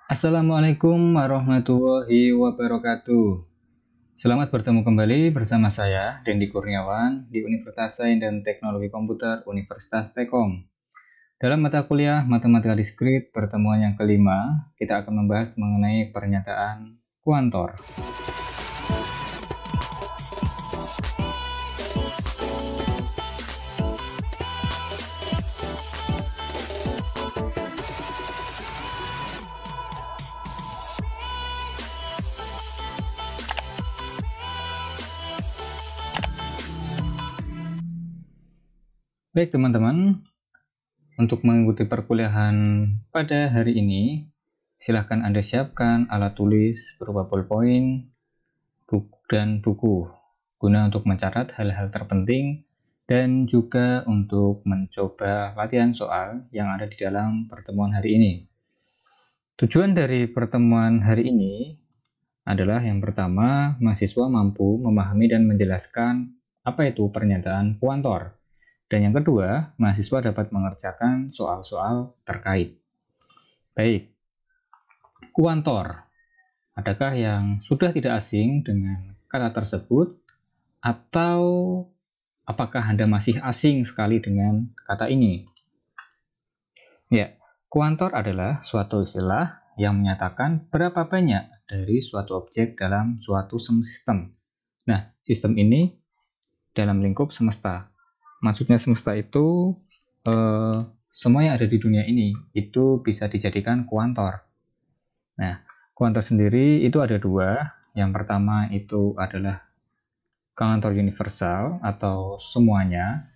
Assalamualaikum warahmatullahi wabarakatuh. Selamat bertemu kembali bersama saya, Dendi Kurniawan, di Universitas Sains dan Teknologi Komputer Universitas Telkom. Dalam mata kuliah Matematika Diskrit pertemuan yang kelima, kita akan membahas mengenai pernyataan kuantor. Baik teman-teman, untuk mengikuti perkuliahan pada hari ini, silahkan Anda siapkan alat tulis berupa ballpoint, buku dan buku, guna untuk mencatat hal-hal terpenting dan juga untuk mencoba latihan soal yang ada di dalam pertemuan hari ini. Tujuan dari pertemuan hari ini adalah yang pertama, mahasiswa mampu memahami dan menjelaskan apa itu pernyataan kuantor. Dan yang kedua, mahasiswa dapat mengerjakan soal-soal terkait. Baik, kuantor. Adakah yang sudah tidak asing dengan kata tersebut? Atau apakah Anda masih asing sekali dengan kata ini? Ya, kuantor adalah suatu istilah yang menyatakan berapa banyak dari suatu objek dalam suatu sistem. Nah, sistem ini dalam lingkup semesta. Maksudnya semesta itu semua yang ada di dunia ini itu bisa dijadikan kuantor. Nah, kuantor sendiri itu ada dua. Yang pertama itu adalah kuantor universal atau semuanya.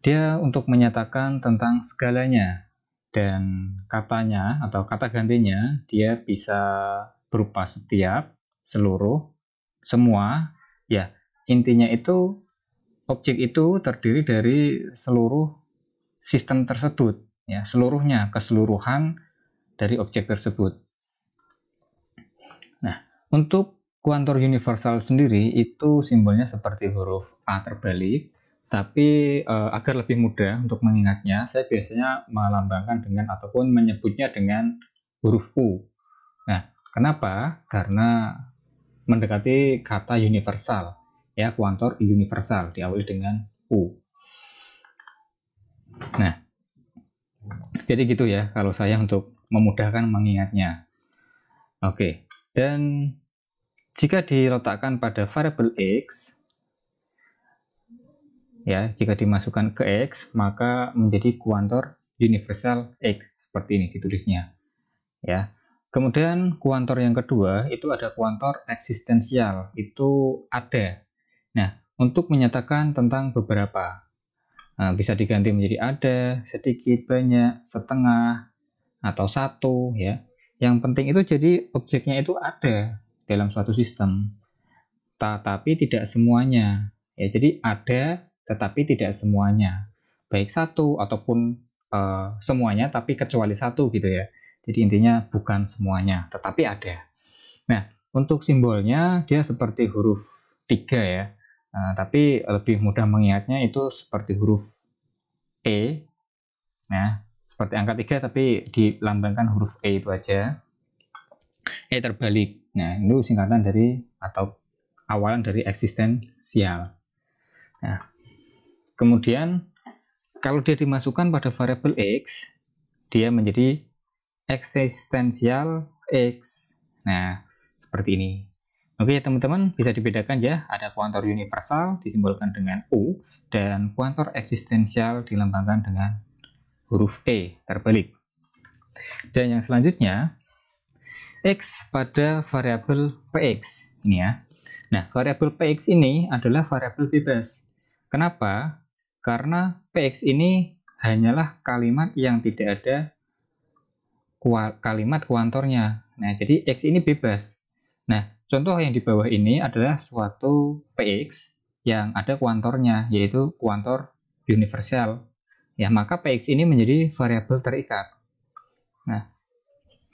Dia untuk menyatakan tentang segalanya, dan katanya atau kata gantinya dia bisa berupa setiap, seluruh, semua. Ya, intinya itu objek itu terdiri dari seluruh sistem tersebut, ya, seluruhnya, keseluruhan dari objek tersebut. Nah, untuk kuantor universal sendiri itu simbolnya seperti huruf A terbalik, tapi agar lebih mudah untuk mengingatnya, saya biasanya melambangkan dengan ataupun menyebutnya dengan huruf U. Nah, kenapa? Karena mendekati kata universal. Ya, kuantor universal diawali dengan U. Nah, jadi gitu ya kalau saya untuk memudahkan mengingatnya. Oke, dan jika diletakkan pada variabel X, ya, jika dimasukkan ke X, maka menjadi kuantor universal X, seperti ini ditulisnya. Ya. Kemudian kuantor yang kedua itu ada kuantor eksistensial, itu ada. Nah, untuk menyatakan tentang beberapa, bisa diganti menjadi ada, sedikit, banyak, setengah, atau satu, ya. Yang penting itu jadi objeknya itu ada dalam suatu sistem, tetapi tidak semuanya. Ya, jadi ada tetapi tidak semuanya, baik satu ataupun semuanya tapi kecuali satu gitu ya. Jadi intinya bukan semuanya, tetapi ada. Nah, untuk simbolnya dia seperti huruf 3 ya. Tapi lebih mudah mengingatnya itu seperti huruf E. Nah, seperti angka 3 tapi dilambangkan huruf E itu aja. E terbalik. Nah, itu singkatan dari atau awalan dari eksistensial. Nah, kemudian kalau dia dimasukkan pada variabel X, dia menjadi eksistensial X. Nah, seperti ini. Oke teman-teman, bisa dibedakan ya, ada kuantor universal disimbolkan dengan U, dan kuantor eksistensial dilambangkan dengan huruf E terbalik. Dan yang selanjutnya, X pada variabel Px, ini ya. Nah, variabel Px ini adalah variabel bebas. Kenapa? Karena Px ini hanyalah kalimat yang tidak ada kalimat kuantornya. Nah, jadi X ini bebas. Nah, contoh yang di bawah ini adalah suatu Px yang ada kuantornya, yaitu kuantor universal. Ya, maka Px ini menjadi variabel terikat. Nah,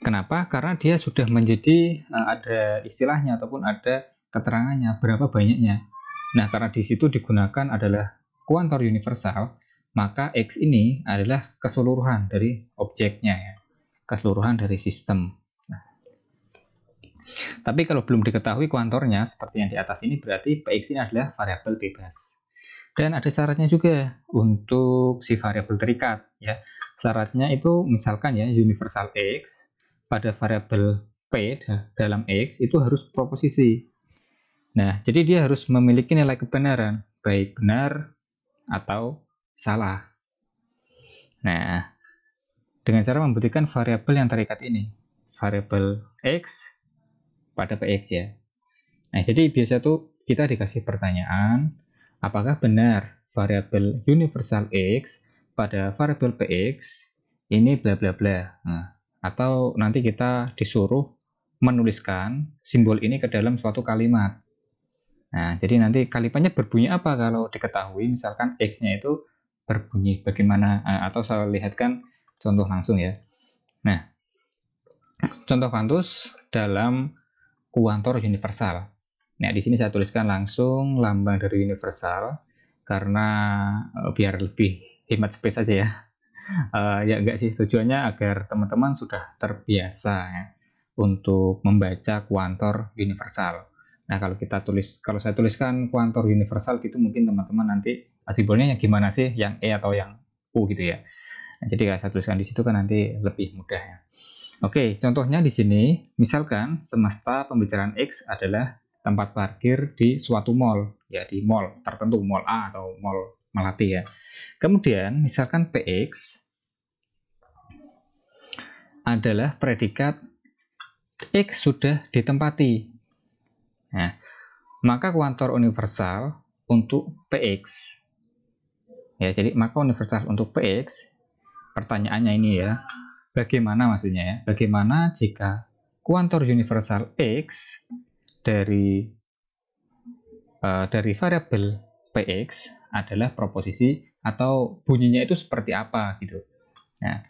kenapa? Karena dia sudah menjadi ada istilahnya ataupun ada keterangannya berapa banyaknya. Nah, karena di situ digunakan adalah kuantor universal, maka X ini adalah keseluruhan dari objeknya ya. Keseluruhan dari sistem. Nah, Tapi kalau belum diketahui kuantornya seperti yang di atas ini, berarti Px ini adalah variabel bebas. Dan ada syaratnya juga untuk si variabel terikat ya. Syaratnya itu misalkan ya universal X pada variabel P dalam X itu harus proposisi. Nah, jadi dia harus memiliki nilai kebenaran, baik benar atau salah. Nah, dengan cara membuktikan variabel yang terikat ini, variabel X pada Px ya. Nah, jadi biasa tuh kita dikasih pertanyaan, apakah benar variabel universal X pada variabel Px ini bla bla bla. Nah, atau nanti kita disuruh menuliskan simbol ini ke dalam suatu kalimat. Nah, jadi nanti kalimatnya berbunyi apa kalau diketahui, misalkan X-nya itu berbunyi bagaimana, atau saya lihatkan contoh langsung ya. Nah, contoh kantus dalam kuantor universal. Nah, di sini saya tuliskan langsung lambang dari universal karena biar lebih hemat space aja ya. Ya enggak sih, tujuannya agar teman-teman sudah terbiasa ya untuk membaca kuantor universal. Nah, kalau saya tuliskan kuantor universal gitu, mungkin teman-teman nanti simbolnya yang gimana sih, yang E atau yang U gitu ya. Nah, jadi kalau saya tuliskan di situ kan nanti lebih mudah ya. Oke, contohnya di sini, misalkan semesta pembicaraan X adalah tempat parkir di suatu mall, ya di mall tertentu, mall A atau mall Melati ya. Kemudian, misalkan PX adalah predikat X sudah ditempati. Nah, maka kuantor universal untuk PX. Ya, jadi maka universal untuk PX, pertanyaannya ini ya, bagaimana maksudnya ya? Bagaimana jika kuantor universal X dari variabel Px adalah proposisi atau bunyinya itu seperti apa gitu. Nah,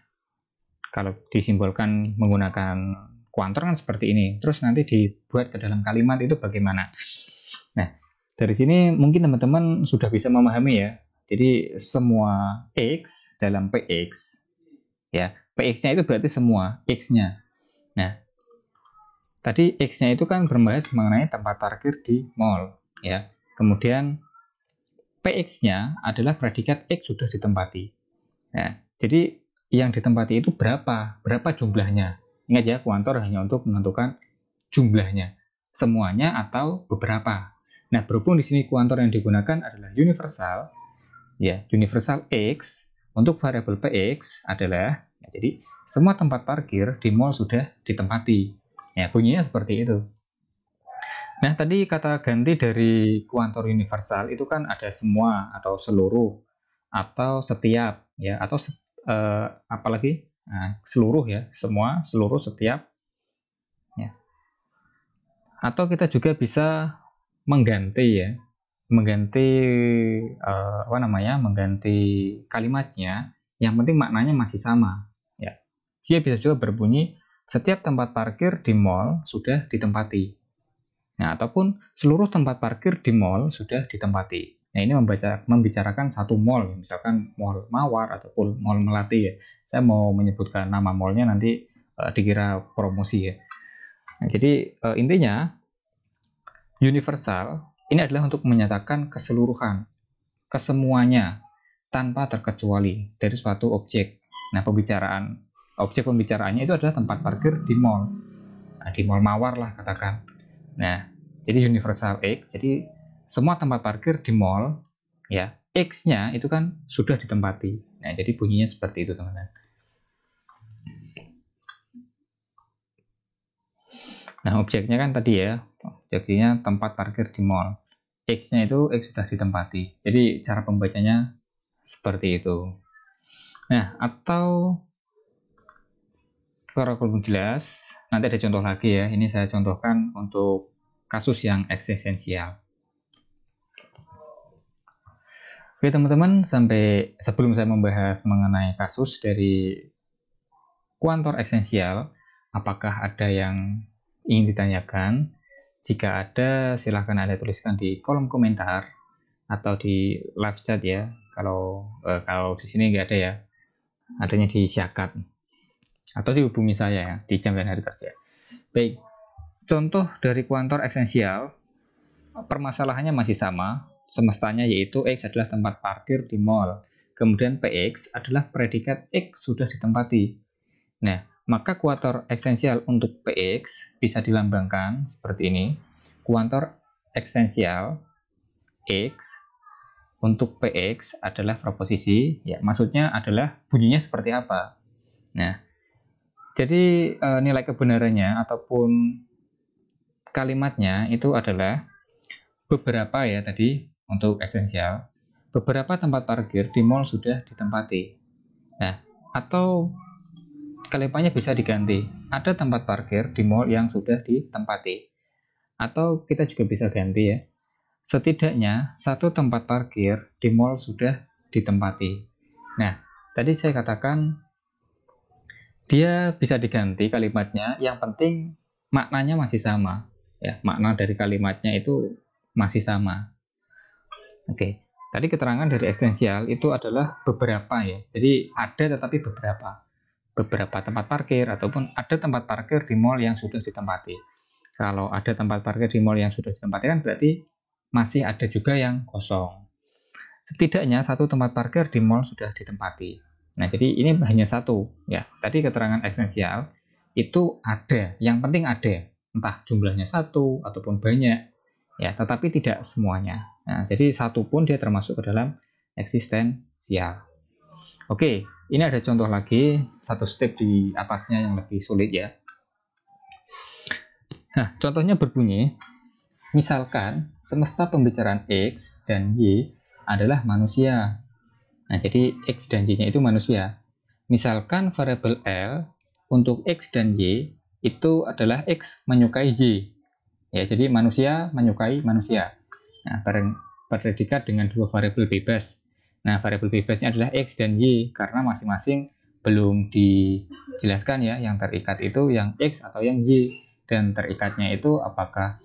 kalau disimbolkan menggunakan kuantor kan seperti ini. Terus nanti dibuat ke dalam kalimat itu bagaimana? Nah, dari sini mungkin teman-teman sudah bisa memahami ya. Jadi semua X dalam Px ya, Px-nya itu berarti semua X-nya. Nah, tadi X-nya itu kan berbahas mengenai tempat parkir di mall ya. Kemudian Px-nya adalah predikat X sudah ditempati. Nah, jadi yang ditempati itu berapa? Berapa jumlahnya? Ingat ya, kuantor hanya untuk menentukan jumlahnya. Semuanya atau beberapa. Nah, berhubung di sini kuantor yang digunakan adalah universal, ya, universal X untuk variabel Px adalah, ya, jadi semua tempat parkir di mall sudah ditempati. Ya, bunyinya seperti itu. Nah, tadi kata ganti dari kuantor universal itu kan ada semua atau seluruh atau setiap ya, atau apalagi seluruh ya, semua, seluruh, setiap ya. Atau kita juga bisa mengganti ya, mengganti mengganti kalimatnya, yang penting maknanya masih sama ya. Dia bisa juga berbunyi setiap tempat parkir di mall sudah ditempati. Nah, ataupun seluruh tempat parkir di mall sudah ditempati. Nah, ini membicarakan satu mall, misalkan mall Mawar ataupun mall Melati ya. Saya mau menyebutkan nama mallnya nanti dikira promosi ya. Nah, jadi intinya universal ini adalah untuk menyatakan keseluruhan, kesemuanya tanpa terkecuali dari suatu objek. Nah, objek pembicaraannya itu adalah tempat parkir di mall. Nah, di mall Mawar lah katakan. Nah, jadi universal X, jadi semua tempat parkir di mall, ya, X-nya itu kan sudah ditempati. Nah, jadi bunyinya seperti itu, teman-teman. Nah, objeknya kan tadi ya, objeknya tempat parkir di mall. X-nya itu X sudah ditempati. Jadi, cara pembacanya seperti itu. Nah, atau kalau belum jelas, nanti ada contoh lagi ya. Ini saya contohkan untuk kasus yang eksistensial. Oke teman-teman, sampai sebelum saya membahas mengenai kasus dari kuantor eksistensial, apakah ada yang ingin ditanyakan? Jika ada, silahkan Anda tuliskan di kolom komentar atau di live chat ya. Kalau di sini nggak ada ya, adanya di Syakat atau dihubungi saya ya di jam dan hari kerja. Baik, contoh dari kuantor esensial, permasalahannya masih sama, semestanya yaitu X adalah tempat parkir di mall. Kemudian PX adalah predikat X sudah ditempati. Nah, maka kuantor esensial untuk PX bisa dilambangkan seperti ini. Kuantor esensial X untuk PX adalah proposisi, ya maksudnya adalah bunyinya seperti apa. Nah, jadi nilai kebenarannya ataupun kalimatnya itu adalah beberapa ya tadi untuk esensial. Beberapa tempat parkir di mall sudah ditempati. Nah, atau kalimatnya bisa diganti. Ada tempat parkir di mall yang sudah ditempati. Atau kita juga bisa ganti ya. Setidaknya satu tempat parkir di mall sudah ditempati. Nah, tadi saya katakan dia bisa diganti kalimatnya, yang penting maknanya masih sama. Ya, makna dari kalimatnya itu masih sama. Oke, tadi keterangan dari esensial itu adalah beberapa ya. Jadi ada tetapi beberapa. Beberapa tempat parkir ataupun ada tempat parkir di mall yang sudah ditempati. Kalau ada tempat parkir di mall yang sudah ditempati kan berarti masih ada juga yang kosong. Setidaknya satu tempat parkir di mall sudah ditempati. Nah, jadi ini hanya satu ya. Tadi keterangan esensial itu ada, yang penting ada, entah jumlahnya satu ataupun banyak ya, tetapi tidak semuanya. Nah, jadi satu pun dia termasuk ke dalam eksistensial. Oke, ini ada contoh lagi, satu step di atasnya yang lebih sulit ya. Nah, contohnya berbunyi, misalkan semesta pembicaraan X dan Y adalah manusia. Nah, jadi X dan Y-nya itu manusia. Misalkan variabel L untuk X dan Y itu adalah X menyukai Y. Ya, jadi manusia menyukai manusia. Nah, predikat dengan dua variabel bebas. Nah, variabel bebasnya adalah X dan Y karena masing-masing belum dijelaskan ya, yang terikat itu yang X atau yang Y, dan terikatnya itu apakah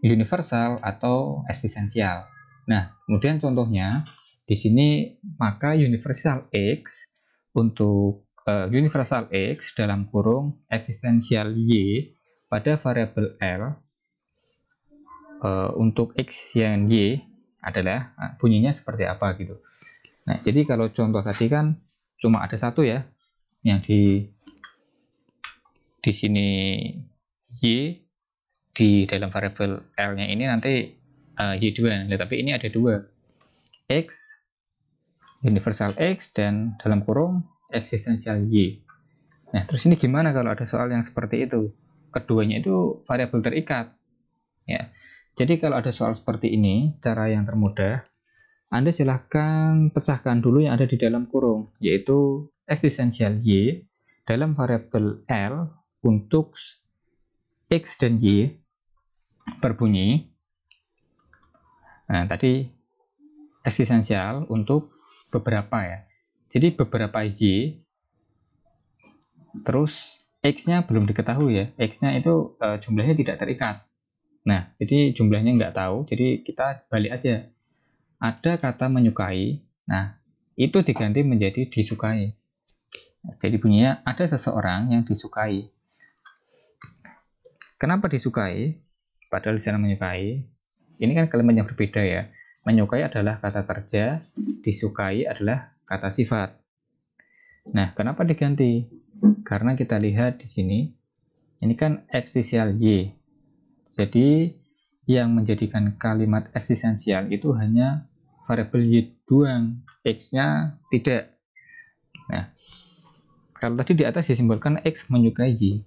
universal atau eksistensial. Nah, kemudian contohnya di sini maka universal X untuk universal X dalam kurung eksistensial Y pada variabel L untuk X yang Y adalah bunyinya seperti apa gitu. Nah, jadi kalau contoh tadi kan cuma ada satu ya, yang di sini Y, di dalam variabel L-nya ini nanti Y2, nah, tapi ini ada dua, X, universal X, dan dalam kurung eksistensial Y. Nah, terus ini gimana kalau ada soal yang seperti itu? Keduanya itu variabel terikat. Ya. Jadi kalau ada soal seperti ini, cara yang termudah, Anda silahkan pecahkan dulu yang ada di dalam kurung, yaitu eksistensial Y dalam variabel L untuk X dan Y berbunyi. Nah, tadi eksistensial untuk beberapa ya. Jadi beberapa Y, terus X-nya belum diketahui ya. X-nya itu jumlahnya tidak terikat. Nah, jadi jumlahnya nggak tahu, jadi kita balik aja. Ada kata menyukai, nah itu diganti menjadi disukai. Jadi bunyinya ada seseorang yang disukai. Kenapa disukai? Padahal di sana menyukai. Ini kan kalimat yang berbeda ya. Menyukai adalah kata kerja, disukai adalah kata sifat. Nah, kenapa diganti? Karena kita lihat di sini, ini kan eksistensial Y. Jadi yang menjadikan kalimat eksistensial itu hanya variabel Y doang, X-nya tidak. Nah, kalau tadi di atas disimbolkan X menyukai Y.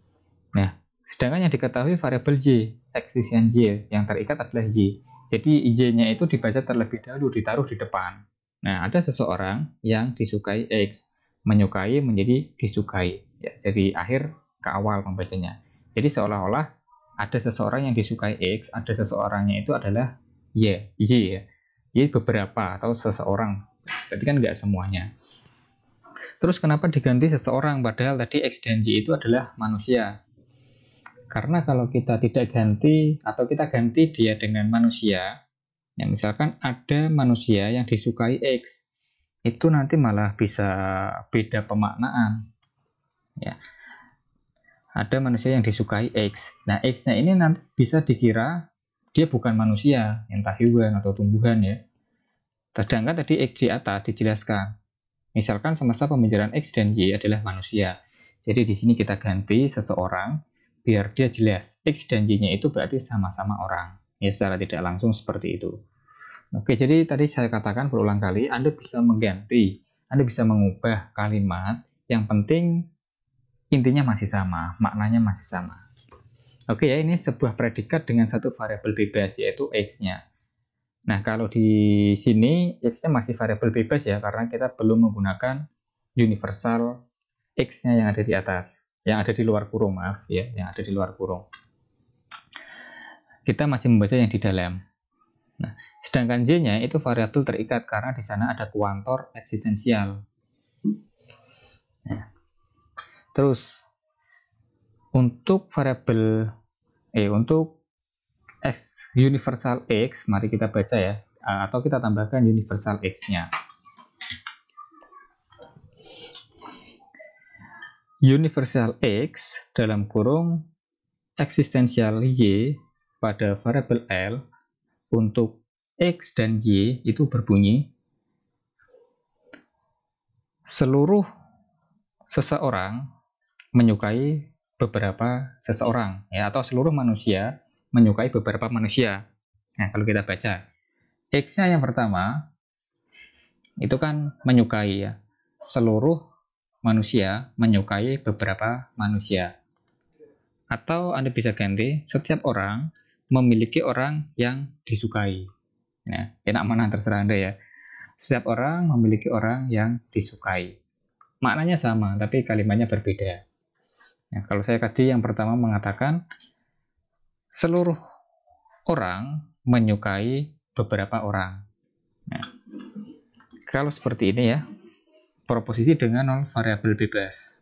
Nah, sedangkan yang diketahui variabel Y, eksistensial Y, yang terikat adalah Y. Jadi Y-nya itu dibaca terlebih dahulu, ditaruh di depan. Nah, ada seseorang yang disukai X, menyukai menjadi disukai. Ya, jadi akhir ke awal membacanya. Jadi seolah-olah ada seseorang yang disukai X, ada seseorangnya itu adalah Y ya. Y beberapa atau seseorang. Berarti kan nggak semuanya. Terus kenapa diganti seseorang padahal tadi X dan Y itu adalah manusia? Karena kalau kita tidak ganti atau kita ganti dia dengan manusia, ya misalkan ada manusia yang disukai X, itu nanti malah bisa beda pemaknaan. Ya. ada manusia yang disukai X. Nah, X-nya ini nanti bisa dikira dia bukan manusia, entah hewan atau tumbuhan ya. Sedangkan tadi X di atas dijelaskan. Misalkan semesta pembicaraan X dan Y adalah manusia. Jadi di sini kita ganti seseorang biar dia jelas. X dan Y-nya itu berarti sama-sama orang. Ya, secara tidak langsung seperti itu. Oke, jadi tadi saya katakan berulang kali, Anda bisa mengganti, Anda bisa mengubah kalimat, yang penting intinya masih sama, maknanya masih sama. Oke ya, ini sebuah predikat dengan satu variabel bebas, yaitu X-nya. Nah, kalau di sini X-nya masih variabel bebas ya, karena kita belum menggunakan universal X-nya yang ada di atas, yang ada di luar kurung, maaf ya, yang ada di luar kurung. Kita masih membaca yang di dalam. Nah, sedangkan Y-nya itu variabel terikat karena di sana ada kuantor eksistensial. Nah, terus untuk variabel untuk X universal X, mari kita baca ya, atau kita tambahkan universal X-nya. Universal X dalam kurung eksistensial Y pada variabel L untuk X dan Y itu berbunyi seluruh seseorang menyukai beberapa seseorang ya, atau seluruh manusia menyukai beberapa manusia. Nah, kalau kita baca X-nya yang pertama itu kan menyukai ya, seluruh manusia menyukai beberapa manusia. Atau Anda bisa ganti, setiap orang memiliki orang yang disukai. Nah, enak mana terserah Anda ya. Setiap orang memiliki orang yang disukai. Maknanya sama, tapi kalimatnya berbeda. Nah, kalau saya tadi yang pertama mengatakan seluruh orang menyukai beberapa orang. Nah, kalau seperti ini ya, proposisi dengan nol variabel bebas.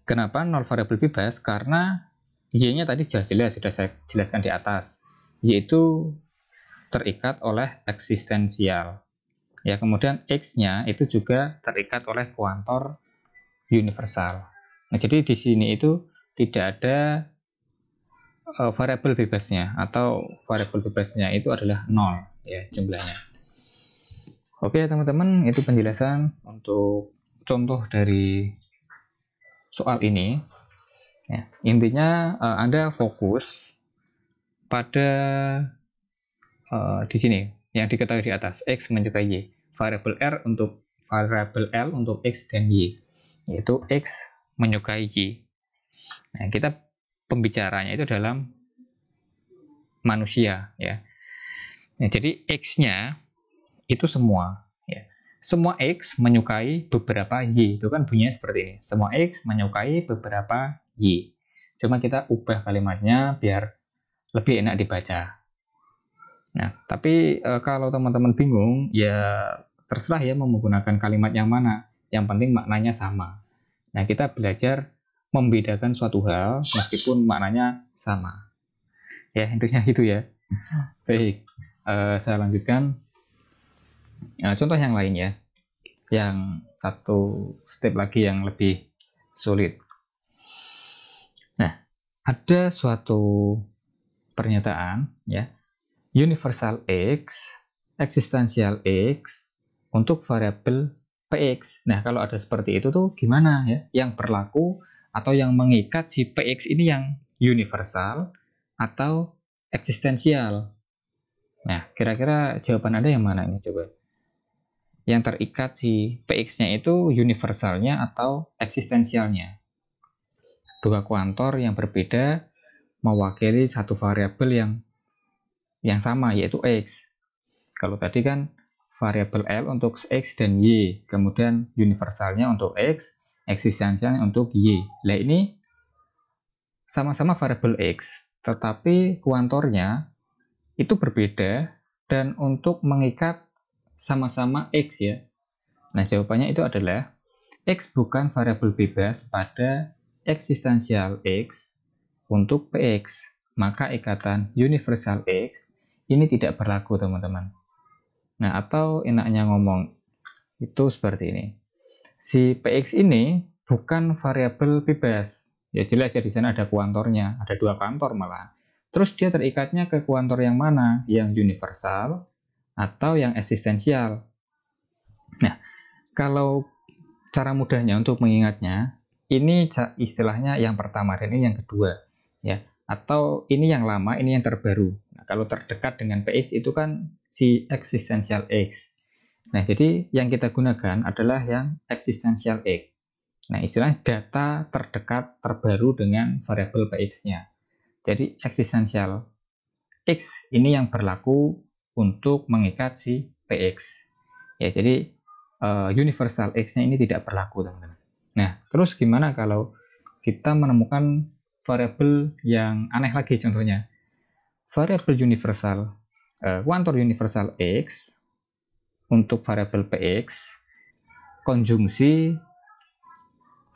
Kenapa nol variabel bebas? Karena Y-nya tadi sudah jelas, sudah saya jelaskan di atas, yaitu terikat oleh eksistensial. Ya, kemudian X-nya itu juga terikat oleh kuantor universal. Nah, jadi di sini itu tidak ada variabel bebasnya, atau variabel bebasnya itu adalah 0 ya jumlahnya. Oke teman-teman, itu penjelasan untuk contoh dari soal ini. Ya, intinya Anda fokus pada di sini yang diketahui di atas, X menyukai Y, variabel L untuk X dan Y, yaitu X menyukai Y. Nah, kita pembicaranya itu dalam manusia ya. Nah, jadi X-nya itu semua ya. Semua X menyukai beberapa Y, itu kan bunyinya seperti ini. Semua X menyukai beberapa Y. Cuma kita ubah kalimatnya biar lebih enak dibaca. Nah, tapi kalau teman-teman bingung, ya terserah ya mau menggunakan kalimat yang mana. Yang penting maknanya sama. Nah, kita belajar membedakan suatu hal meskipun maknanya sama. Ya, intinya gitu ya. Baik, saya lanjutkan. Nah, contoh yang lain ya. Yang satu step lagi yang lebih sulit. Nah, ada suatu pernyataan ya. Universal X, eksistensial X untuk variabel PX. Nah, kalau ada seperti itu tuh gimana ya? Yang berlaku atau yang mengikat si PX ini yang universal atau eksistensial? Nah, kira-kira jawaban Anda yang mana ini coba? Yang terikat si PX-nya itu universalnya atau eksistensialnya? Dua kuantor yang berbeda mewakili satu variabel yang sama, yaitu X. Kalau tadi kan variabel L untuk X dan Y, kemudian universalnya untuk X, eksistensialnya untuk Y. Nah, ini sama-sama variabel X, tetapi kuantornya itu berbeda dan untuk mengikat sama-sama X ya. Nah, jawabannya itu adalah X bukan variabel bebas pada eksistensial X untuk PX. Maka ikatan universal X ini tidak berlaku, teman-teman. Nah, atau enaknya ngomong itu seperti ini. Si PX ini bukan variabel bebas. Ya jelas ya di sana ada kuantornya, ada 2 kuantor malah. Terus dia terikatnya ke kuantor yang mana? Yang universal atau yang eksistensial. Nah, kalau cara mudahnya untuk mengingatnya, ini istilahnya yang pertama dan ini yang kedua, ya. Atau ini yang lama, ini yang terbaru. Nah, kalau terdekat dengan PX itu kan si eksistensial X. Nah, jadi yang kita gunakan adalah yang eksistensial X. Nah, istilahnya data terdekat terbaru dengan variabel PX-nya. Jadi eksistensial X ini yang berlaku untuk mengikat si PX. Ya, jadi universal X-nya ini tidak berlaku, teman-teman. Nah, terus gimana kalau kita menemukan variabel yang aneh lagi contohnya? Variabel universal, kuantor universal X untuk variabel PX, konjungsi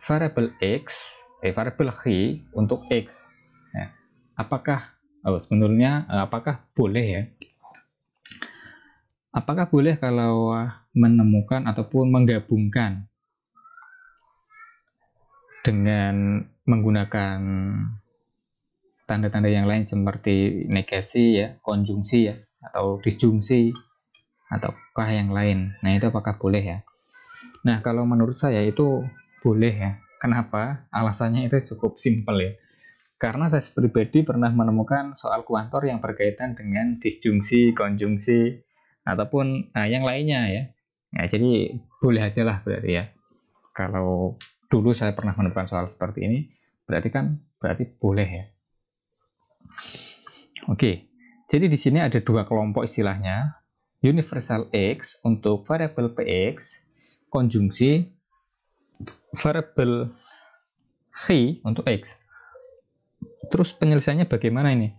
variabel X, variabel Y untuk X. Nah, apakah sebenarnya apakah boleh ya? Apakah boleh kalau menemukan ataupun menggabungkan dengan menggunakan tanda-tanda yang lain seperti negasi ya, konjungsi ya, atau disjungsi, ataukah yang lain? Nah, itu apakah boleh ya? Nah, kalau menurut saya itu boleh ya. Kenapa? Alasannya itu cukup simpel ya. Karena saya pribadi pernah menemukan soal kuantor yang berkaitan dengan disjungsi, konjungsi, ataupun yang lainnya ya. Nah, jadi boleh aja lah berarti ya. Kalau dulu saya pernah menemukan soal seperti ini, berarti boleh ya. Oke, jadi di sini ada 2 kelompok istilahnya. Universal X untuk variabel PX, konjungsi variabel Y untuk X. Terus penyelesaiannya bagaimana ini?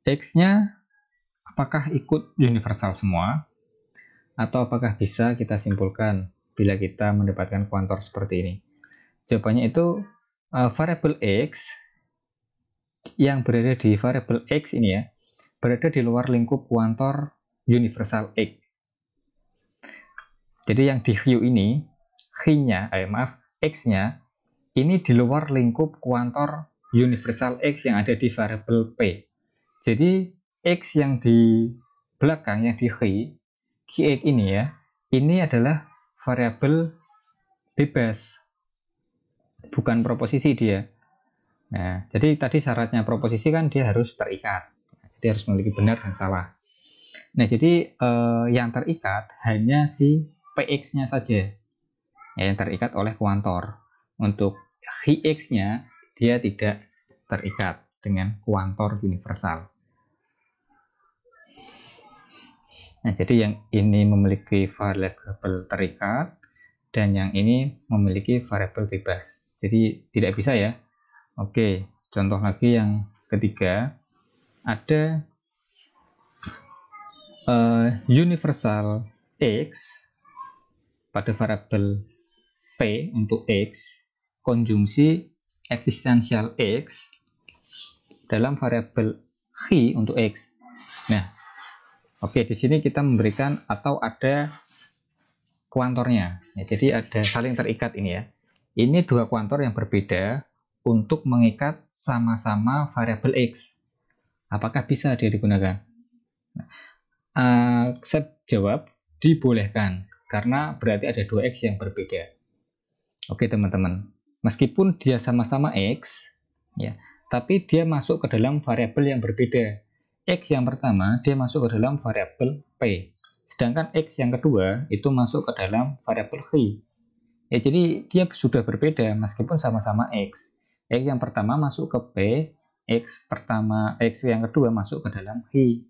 X-nya apakah ikut universal semua? Atau apakah bisa kita simpulkan bila kita mendapatkan kuantor seperti ini? Jawabannya itu variabel X yang berada di variabel X ini ya, berada di luar lingkup kuantor universal X. Jadi yang di Q ini, X-nya ini di luar lingkup kuantor universal X yang ada di variabel P. Jadi X yang di belakang, yang di Qx ini ya, ini adalah variabel bebas, bukan proposisi dia. Nah, jadi tadi syaratnya proposisi kan dia harus terikat. Jadi harus memiliki benar dan salah. Nah, jadi yang terikat hanya si PX-nya saja, ya, yang terikat oleh kuantor. Untuk X-nya dia tidak terikat dengan kuantor universal. Nah, jadi yang ini memiliki variabel terikat dan yang ini memiliki variabel bebas. Jadi tidak bisa ya. Oke, contoh lagi yang ketiga, ada universal X pada variabel P untuk X, konjungsi eksistensial X dalam variabel Y untuk X. Nah, oke, di sini kita memberikan atau ada kuantornya. Ya, jadi ada saling terikat ini ya. Ini 2 kuantor yang berbeda untuk mengikat sama-sama variabel X. Apakah bisa dia digunakan? Saya jawab dibolehkan karena berarti ada 2 X yang berbeda. Oke teman-teman, meskipun dia sama-sama X ya, tapi dia masuk ke dalam variabel yang berbeda. X yang pertama dia masuk ke dalam variabel P, sedangkan X yang kedua itu masuk ke dalam variabel Y. Ya, jadi dia sudah berbeda meskipun sama-sama X. X yang pertama masuk ke P, X yang kedua masuk ke dalam Y.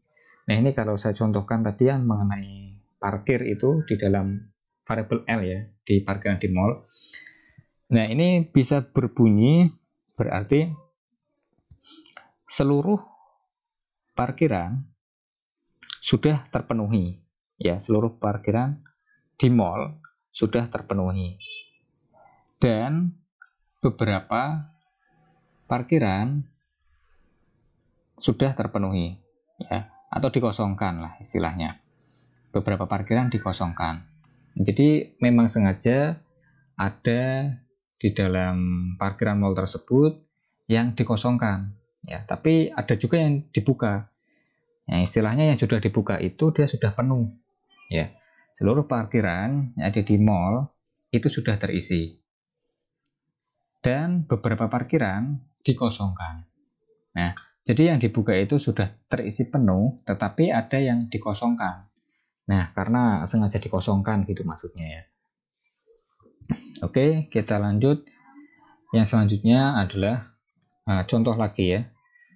Nah, ini kalau saya contohkan tadi yang mengenai parkir itu di dalam variabel L ya, di parkiran di mall. Nah, ini bisa berbunyi berarti seluruh parkiran sudah terpenuhi. Ya, seluruh parkiran di mall sudah terpenuhi. Dan beberapa parkiran sudah terpenuhi ya, atau dikosongkan lah istilahnya. Beberapa parkiran dikosongkan. Jadi memang sengaja ada di dalam parkiran mall tersebut yang dikosongkan, ya, tapi ada juga yang dibuka. Nah, istilahnya yang sudah dibuka itu dia sudah penuh, ya. Seluruh parkiran yang ada di mall itu sudah terisi. Dan beberapa parkiran dikosongkan. Nah, jadi yang dibuka itu sudah terisi penuh, tetapi ada yang dikosongkan. Nah, karena sengaja dikosongkan gitu maksudnya ya. Oke, kita lanjut. Yang selanjutnya adalah contoh lagi ya.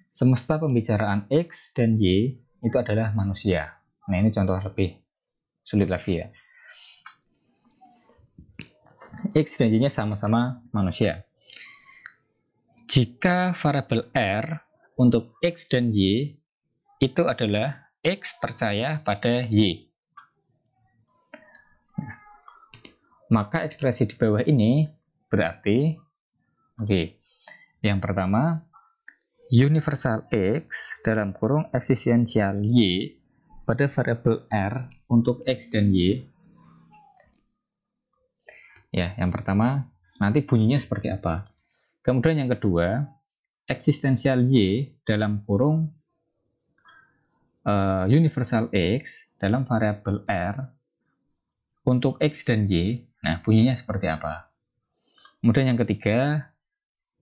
Semesta pembicaraan X dan Y itu adalah manusia. Nah, ini contoh lebih sulit lagi ya. X dan Y-nya sama-sama manusia. Jika variabel R untuk X dan Y itu adalah X percaya pada Y. Maka ekspresi di bawah ini berarti, yang pertama, universal X dalam kurung eksistensial Y pada variabel R untuk X dan Y. Ya, yang pertama, nanti bunyinya seperti apa. Kemudian yang kedua, eksistensial Y dalam kurung universal X dalam variabel R untuk X dan Y. Nah, bunyinya seperti apa. Kemudian yang ketiga,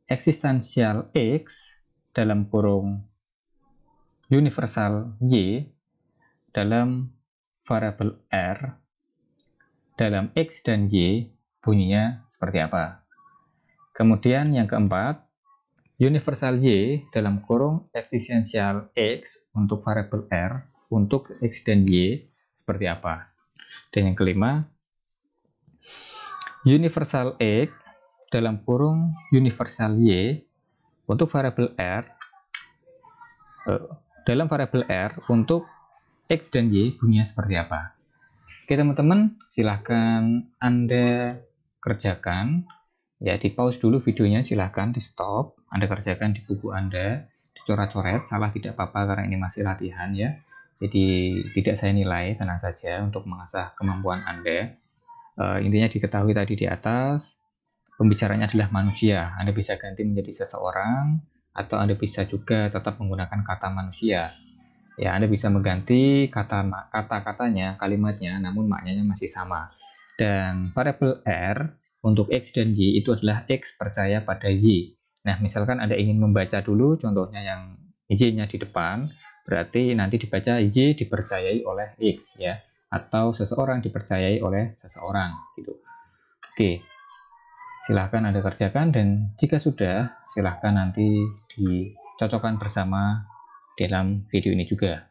eksistensial X dalam kurung universal Y dalam variabel R dalam X dan Y bunyinya seperti apa. Kemudian yang keempat, universal Y dalam kurung eksistensial X untuk variabel R untuk X dan Y seperti apa. Dan yang kelima, universal X dalam kurung universal Y untuk variabel R dalam variabel R untuk X dan Y bunyinya seperti apa. Oke teman-teman, silahkan Anda kerjakan. Ya, di pause dulu videonya, silahkan di stop. Anda kerjakan di buku Anda, dicoret-coret, salah tidak apa-apa karena ini masih latihan ya. Jadi tidak saya nilai, tenang saja untuk mengasah kemampuan Anda. Intinya diketahui tadi di atas, pembicaranya adalah manusia. Anda bisa ganti menjadi seseorang, atau Anda bisa juga tetap menggunakan kata manusia. Ya, Anda bisa mengganti kata-katanya, kalimatnya, namun maknanya masih sama. Dan variabel R untuk X dan Y itu adalah X percaya pada Y. Nah, misalkan Anda ingin membaca dulu contohnya yang Y-nya di depan, berarti nanti dibaca Y dipercayai oleh X ya, atau seseorang dipercayai oleh seseorang gitu. Oke. Silahkan Anda kerjakan, dan jika sudah, silahkan nanti dicocokkan bersama dalam video ini juga.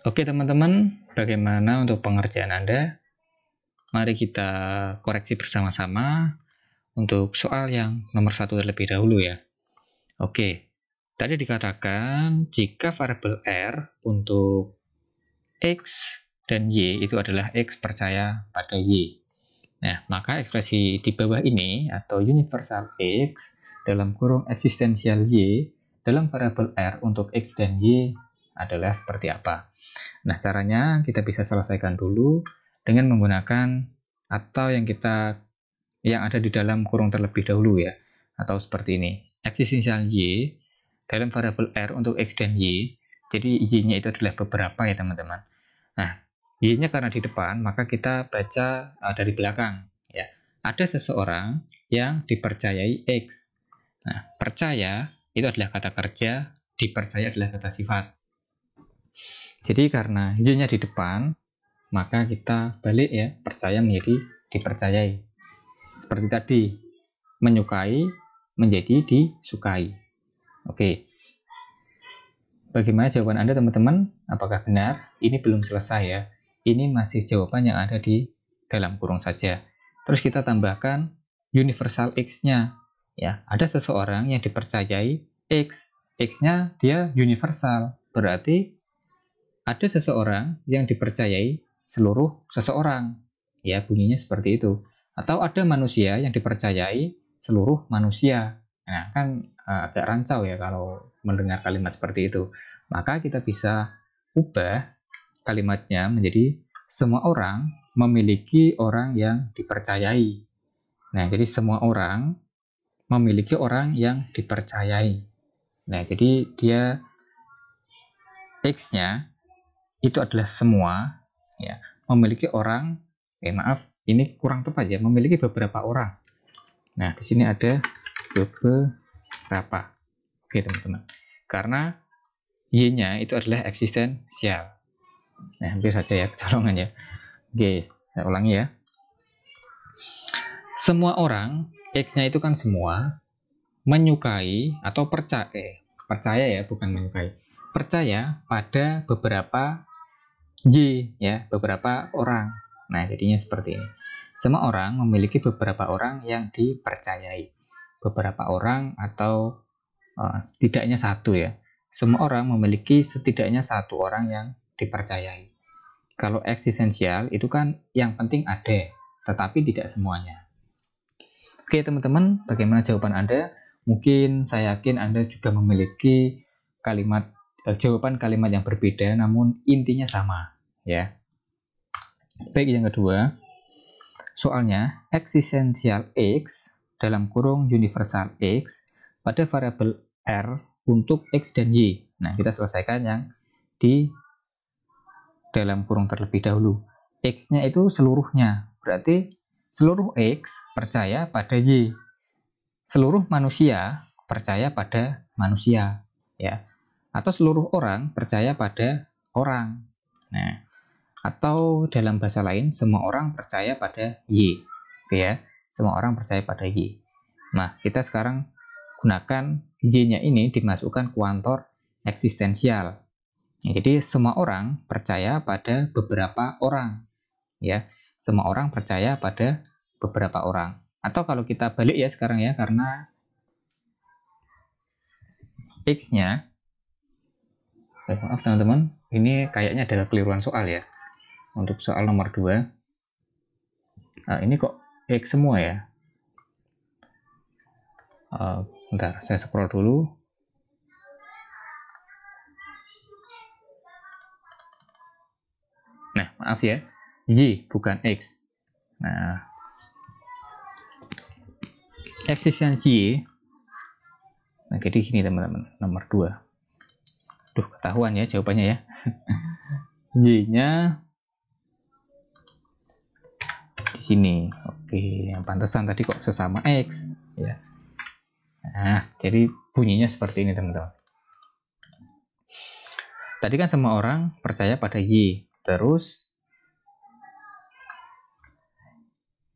Oke teman-teman, bagaimana untuk pengerjaan Anda? Mari kita koreksi bersama-sama untuk soal yang nomor 1 terlebih dahulu ya. Oke, tadi dikatakan jika variabel R untuk X dan Y itu adalah X percaya pada Y. Nah, maka ekspresi di bawah ini atau universal X dalam kurung eksistensial Y dalam variabel R untuk X dan Y adalah seperti apa? Nah, caranya kita bisa selesaikan dulu dengan menggunakan atau yang ada di dalam kurung terlebih dahulu ya, atau seperti ini. Eksistensial Y dalam variabel R untuk X dan Y, jadi Y-nya itu adalah beberapa ya teman-teman. Nah, Y-nya karena di depan, maka kita baca dari belakang ya. Ada seseorang yang dipercayai X. Nah, percaya itu adalah kata kerja, dipercaya adalah kata sifat. Jadi karena Y-nya di depan, maka kita balik ya, percaya menjadi dipercayai. Seperti tadi, menyukai menjadi disukai. Oke. Bagaimana jawaban Anda teman-teman? Apakah benar? Ini belum selesai ya. Ini masih jawaban yang ada di dalam kurung saja. Terus kita tambahkan universal X-nya. Ya, ada seseorang yang dipercayai X. X-nya dia universal. Berarti ada seseorang yang dipercayai seluruh seseorang. Ya, bunyinya seperti itu. Atau ada manusia yang dipercayai seluruh manusia. Nah, kan agak rancau ya kalau mendengar kalimat seperti itu. Maka kita bisa ubah kalimatnya menjadi semua orang memiliki orang yang dipercayai. Nah, jadi semua orang memiliki orang yang dipercayai. Nah, jadi dia X-nya itu adalah semua, ya, memiliki orang, maaf, ini kurang tepat ya, memiliki beberapa orang. Nah, di sini ada beberapa. Oke, teman-teman. Karena Y-nya itu adalah eksistensial. Nah, hampir saja ya kecolongan ya. Oke, saya ulangi ya. Semua orang, X-nya itu kan semua, menyukai atau percaya ya, bukan menyukai. Percaya pada beberapa Y, ya, beberapa orang. Nah, jadinya seperti ini. Semua orang memiliki beberapa orang yang dipercayai. Beberapa orang atau setidaknya satu ya. Semua orang memiliki setidaknya satu orang yang dipercayai. Kalau eksistensial itu kan yang penting ada, tetapi tidak semuanya. Oke teman-teman, bagaimana jawaban Anda? Mungkin saya yakin Anda juga memiliki jawaban kalimat yang berbeda, namun intinya sama, ya. Baik, yang kedua, soalnya eksistensial X dalam kurung universal X pada variabel R untuk X dan Y. Nah, kita selesaikan yang di dalam kurung terlebih dahulu. X-nya itu seluruhnya, berarti seluruh X percaya pada Y. Seluruh manusia percaya pada manusia, ya. Atau seluruh orang percaya pada orang. Nah, atau dalam bahasa lain, semua orang percaya pada Y. Oke ya, semua orang percaya pada Y. Nah, kita sekarang gunakan Y-nya ini dimasukkan kuantor eksistensial. Ya, jadi semua orang percaya pada beberapa orang, ya. Semua orang percaya pada beberapa orang. Atau kalau kita balik ya sekarang ya, karena X-nya, maaf teman-teman, ini kayaknya ada kekeliruan soal ya. Untuk soal nomor 2, nah, ini kok X semua ya. Bentar, saya scroll dulu. Nah, maaf ya, Y bukan X. Nah, eksistensi. Nah, jadi gini teman-teman, nomor 2. Duh, ketahuan ya jawabannya ya. Y-nya di sini. Oke, yang pantesan tadi kok sesama X ya. Nah, jadi bunyinya seperti ini teman-teman. Tadi kan semua orang percaya pada Y. Terus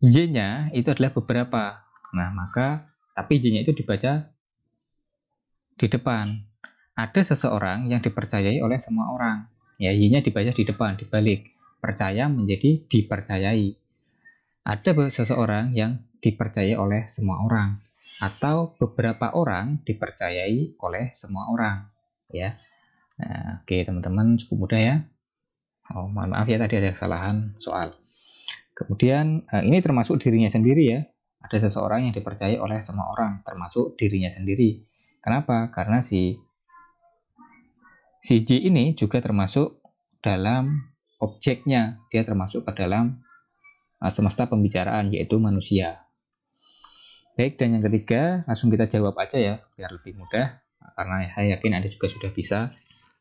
Y-nya itu adalah beberapa. Nah, maka tapi Y-nya itu dibaca di depan. Ada seseorang yang dipercayai oleh semua orang. Ya, Y-nya dibaca di depan, dibalik. Percaya menjadi dipercayai. Ada seseorang yang dipercayai oleh semua orang. Atau beberapa orang dipercayai oleh semua orang. Ya. Nah, oke teman-teman, cukup mudah ya. Oh, mohon maaf ya tadi ada kesalahan soal. Kemudian ini termasuk dirinya sendiri ya. Ada seseorang yang dipercayai oleh semua orang, termasuk dirinya sendiri. Kenapa? Karena si J ini juga termasuk dalam objeknya. Dia termasuk ke dalam semesta pembicaraan, yaitu manusia. Baik, dan yang ketiga, langsung kita jawab aja ya, biar lebih mudah. Karena saya yakin Anda juga sudah bisa.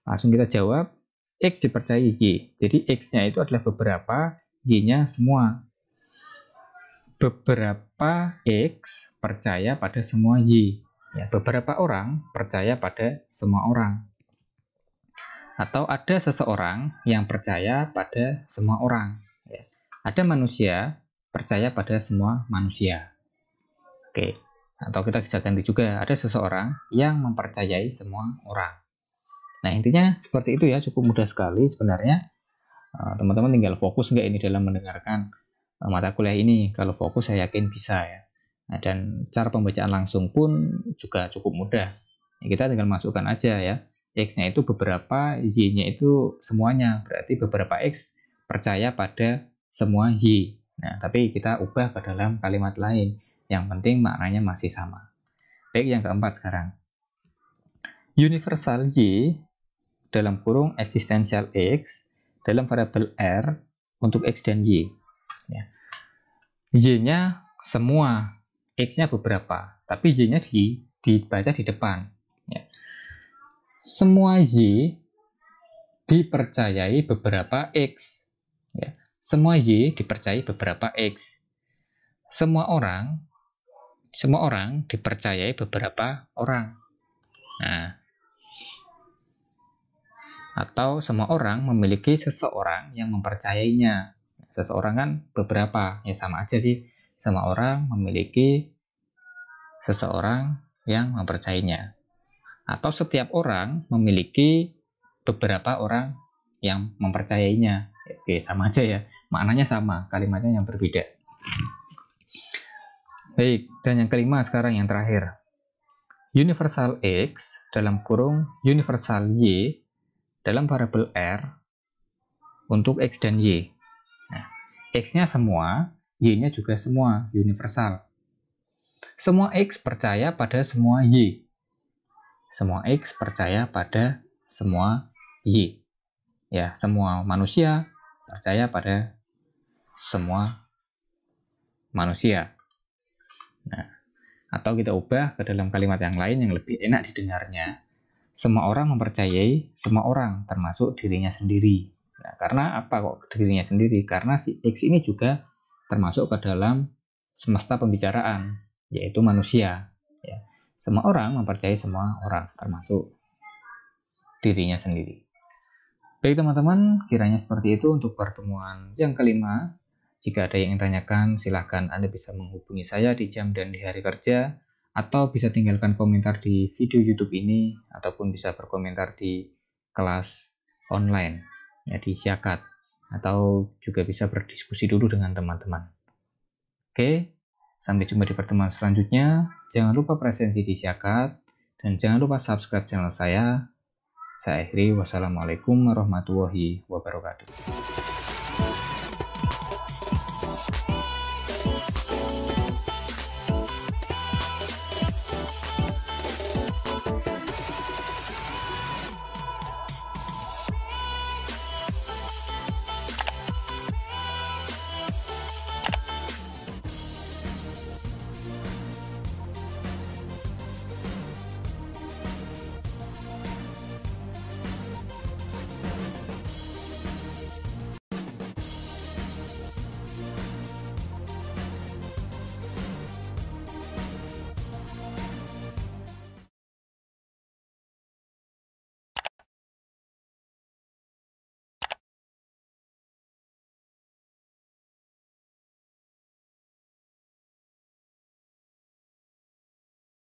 Langsung kita jawab, X dipercayai Y. Jadi X-nya itu adalah beberapa, Y-nya semua. Beberapa X percaya pada semua Y. Ya, beberapa orang percaya pada semua orang. Atau ada seseorang yang percaya pada semua orang. Ya. Ada manusia percaya pada semua manusia. Oke, atau kita bisa ganti juga, ada seseorang yang mempercayai semua orang. Nah, intinya seperti itu ya, cukup mudah sekali sebenarnya. Teman-teman tinggal fokus nggak ini dalam mendengarkan mata kuliah ini. Kalau fokus saya yakin bisa ya. Nah, dan cara pembacaan langsung pun juga cukup mudah. Ya, kita tinggal masukkan aja ya. X-nya itu beberapa, Y-nya itu semuanya. Berarti beberapa X percaya pada semua Y. Nah, tapi kita ubah ke dalam kalimat lain. Yang penting maknanya masih sama. Baik, yang keempat sekarang. Universal Y dalam kurung eksistensial X dalam variabel R untuk X dan Y. Ya. Y-nya semua, X-nya beberapa, tapi Y-nya dibaca di depan. Ya. Semua Y dipercayai beberapa X. Ya. Semua Y dipercayai beberapa X. Semua orang dipercayai beberapa orang. Nah, atau semua orang memiliki seseorang yang mempercayainya. Seseorang kan beberapa, ya sama aja sih. Semua orang memiliki seseorang yang mempercayainya. Atau setiap orang memiliki beberapa orang yang mempercayainya. Oke, sama aja ya. Maknanya sama, kalimatnya yang berbeda. Baik, dan yang kelima sekarang yang terakhir. Universal X dalam kurung universal Y dalam variabel R untuk X dan Y. Nah, X-nya semua, Y-nya juga semua, universal. Semua X percaya pada semua Y. Semua X percaya pada semua Y. Ya, semua manusia percaya pada semua manusia. Nah, atau kita ubah ke dalam kalimat yang lain yang lebih enak didengarnya. Semua orang mempercayai semua orang, termasuk dirinya sendiri. Nah, karena apa kok dirinya sendiri? Karena si X ini juga termasuk ke dalam semesta pembicaraan, yaitu manusia. Ya. Semua orang mempercayai semua orang, termasuk dirinya sendiri. Baik teman-teman, kiranya seperti itu untuk pertemuan yang kelima. Jika ada yang ingin tanyakan, silahkan Anda bisa menghubungi saya di jam dan di hari kerja, atau bisa tinggalkan komentar di video YouTube ini, ataupun bisa berkomentar di kelas online, ya di Syakat, atau juga bisa berdiskusi dulu dengan teman-teman. Oke, sampai jumpa di pertemuan selanjutnya. Jangan lupa presensi di Syakat, dan jangan lupa subscribe channel saya. Saya akhiri, wassalamualaikum warahmatullahi wabarakatuh.